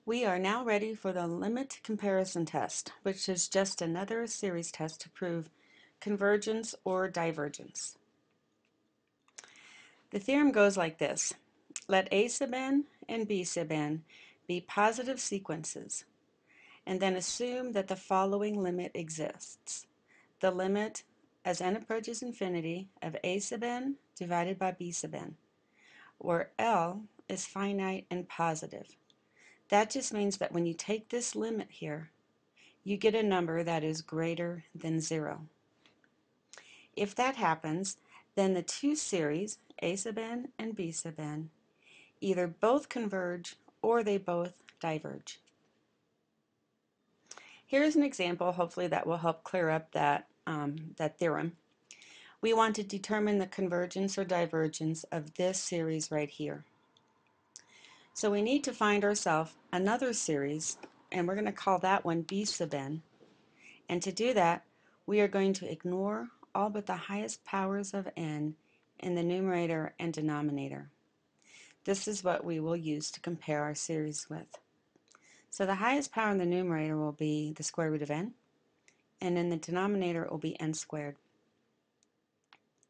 We are now ready for the limit comparison test, which is just another series test to prove convergence or divergence. The theorem goes like this. Let A sub n and B sub n be positive sequences, and then assume that the following limit exists. The limit as n approaches infinity of A sub n divided by B sub n, where L is finite and positive. That just means that when you take this limit here, you get a number that is greater than 0. If that happens, then the two series, A sub n and B sub n, either both converge or they both diverge. Here's an example, hopefully that will help clear up that theorem. We want to determine the convergence or divergence of this series right here. So we need to find ourselves another series, and we're going to call that one B sub n. And to do that, we are going to ignore all but the highest powers of n in the numerator and denominator. This is what we will use to compare our series with. So the highest power in the numerator will be the square root of n, and in the denominator it will be n squared.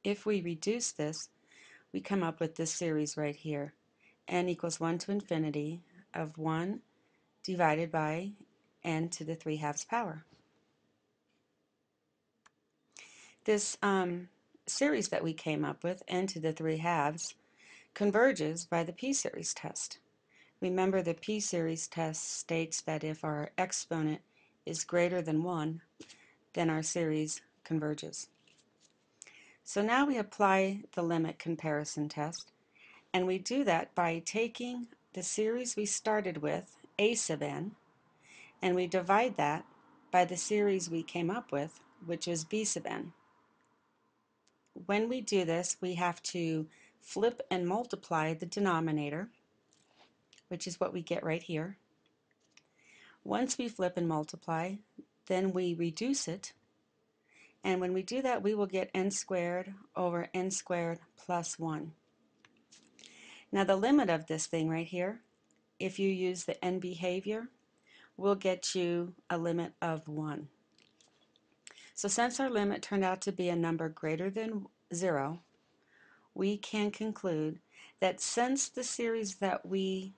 If we reduce this, we come up with this series right here. N equals 1 to infinity of 1 divided by n to the 3/2 power. This series that we came up with, n to the 3/2, converges by the p-series test. Remember, the p-series test states that if our exponent is greater than 1, then our series converges. So now we apply the limit comparison test, and we do that by taking the series we started with, a sub n, and we divide that by the series we came up with, which is b sub n. When we do this, we have to flip and multiply the denominator, which is what we get right here. Once we flip and multiply, then we reduce it, and when we do that, we will get n squared over n squared plus 1. Now the limit of this thing right here, if you use the n behavior, will get you a limit of 1. So since our limit turned out to be a number greater than 0, we can conclude that since the series that we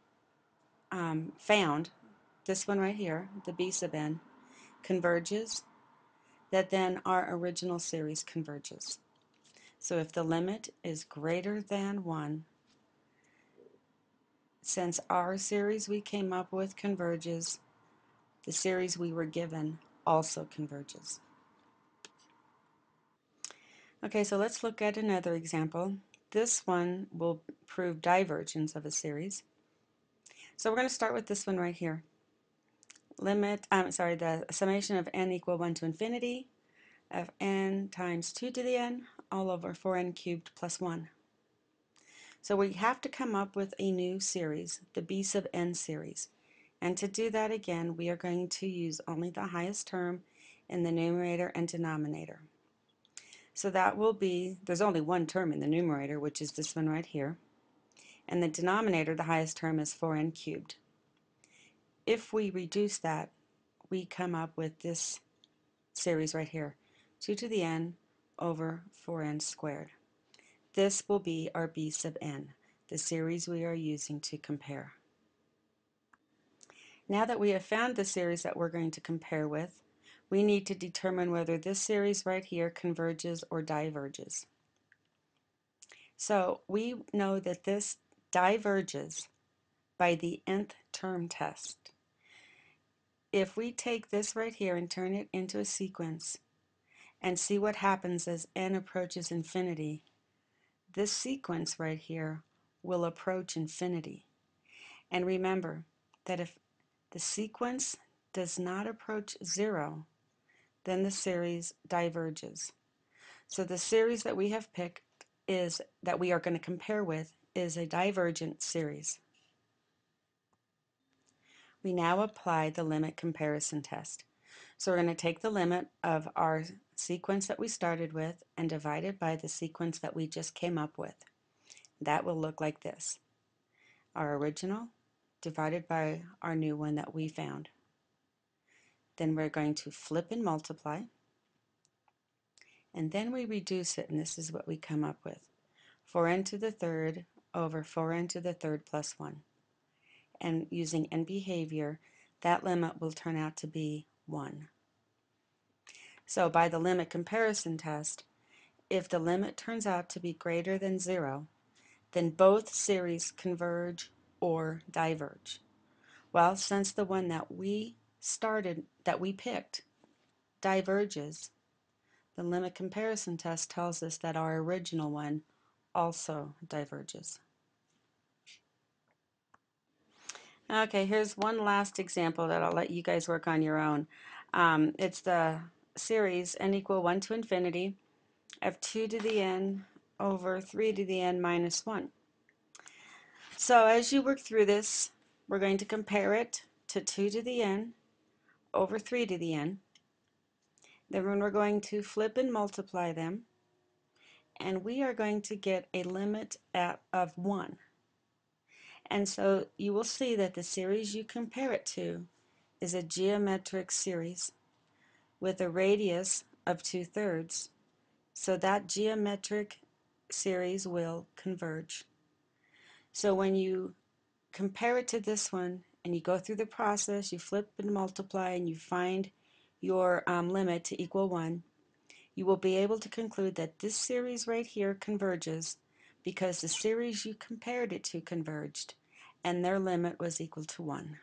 found, this one right here, the b sub n, converges, that then our original series converges. So if the limit is greater than 1, since our series we came up with converges, the series we were given also converges. Okay, so let's look at another example. This one will prove divergence of a series. So we're going to start with this one right here. The summation of n equal 1 to infinity of n times 2 to the n all over 4n cubed plus 1. So we have to come up with a new series, the b sub n series. And to do that again, we are going to use only the highest term in the numerator and denominator. So that will be, there's only one term in the numerator, which is this one right here. And the denominator, the highest term, is 4n cubed. If we reduce that, we come up with this series right here, 2 to the n over 4n squared. This will be our b sub n, the series we are using to compare. Now that we have found the series that we're going to compare with, we need to determine whether this series right here converges or diverges. So we know that this diverges by the nth term test. If we take this right here and turn it into a sequence and see what happens as n approaches infinity, this sequence right here will approach infinity. And remember that if the sequence does not approach 0, then the series diverges. So the series that we have picked is that we are going to compare with is a divergent series. We now apply the limit comparison test. So we're going to take the limit of our sequence that we started with and divide it by the sequence that we just came up with. That will look like this. Our original divided by our new one that we found. Then we're going to flip and multiply, and then we reduce it, and this is what we come up with. 4n to the third over 4n to the third plus 1. And using n behavior, that limit will turn out to be 1. So by the limit comparison test, if the limit turns out to be greater than 0, then both series converge or diverge. Well, since the one that we picked, diverges, the limit comparison test tells us that our original one also diverges. Okay, here's one last example that I'll let you guys work on your own. It's the series n equal 1 to infinity of 2 to the n over 3 to the n minus 1. So as you work through this, we're going to compare it to 2 to the n over 3 to the n. Then we're going to flip and multiply them, and we are going to get a limit of 1. And so you will see that the series you compare it to is a geometric series with a radius of 2/3. So that geometric series will converge. So when you compare it to this one and you go through the process, you flip and multiply and you find your limit to equal 1, you will be able to conclude that this series right here converges because the series you compared it to converged and their limit was equal to 1.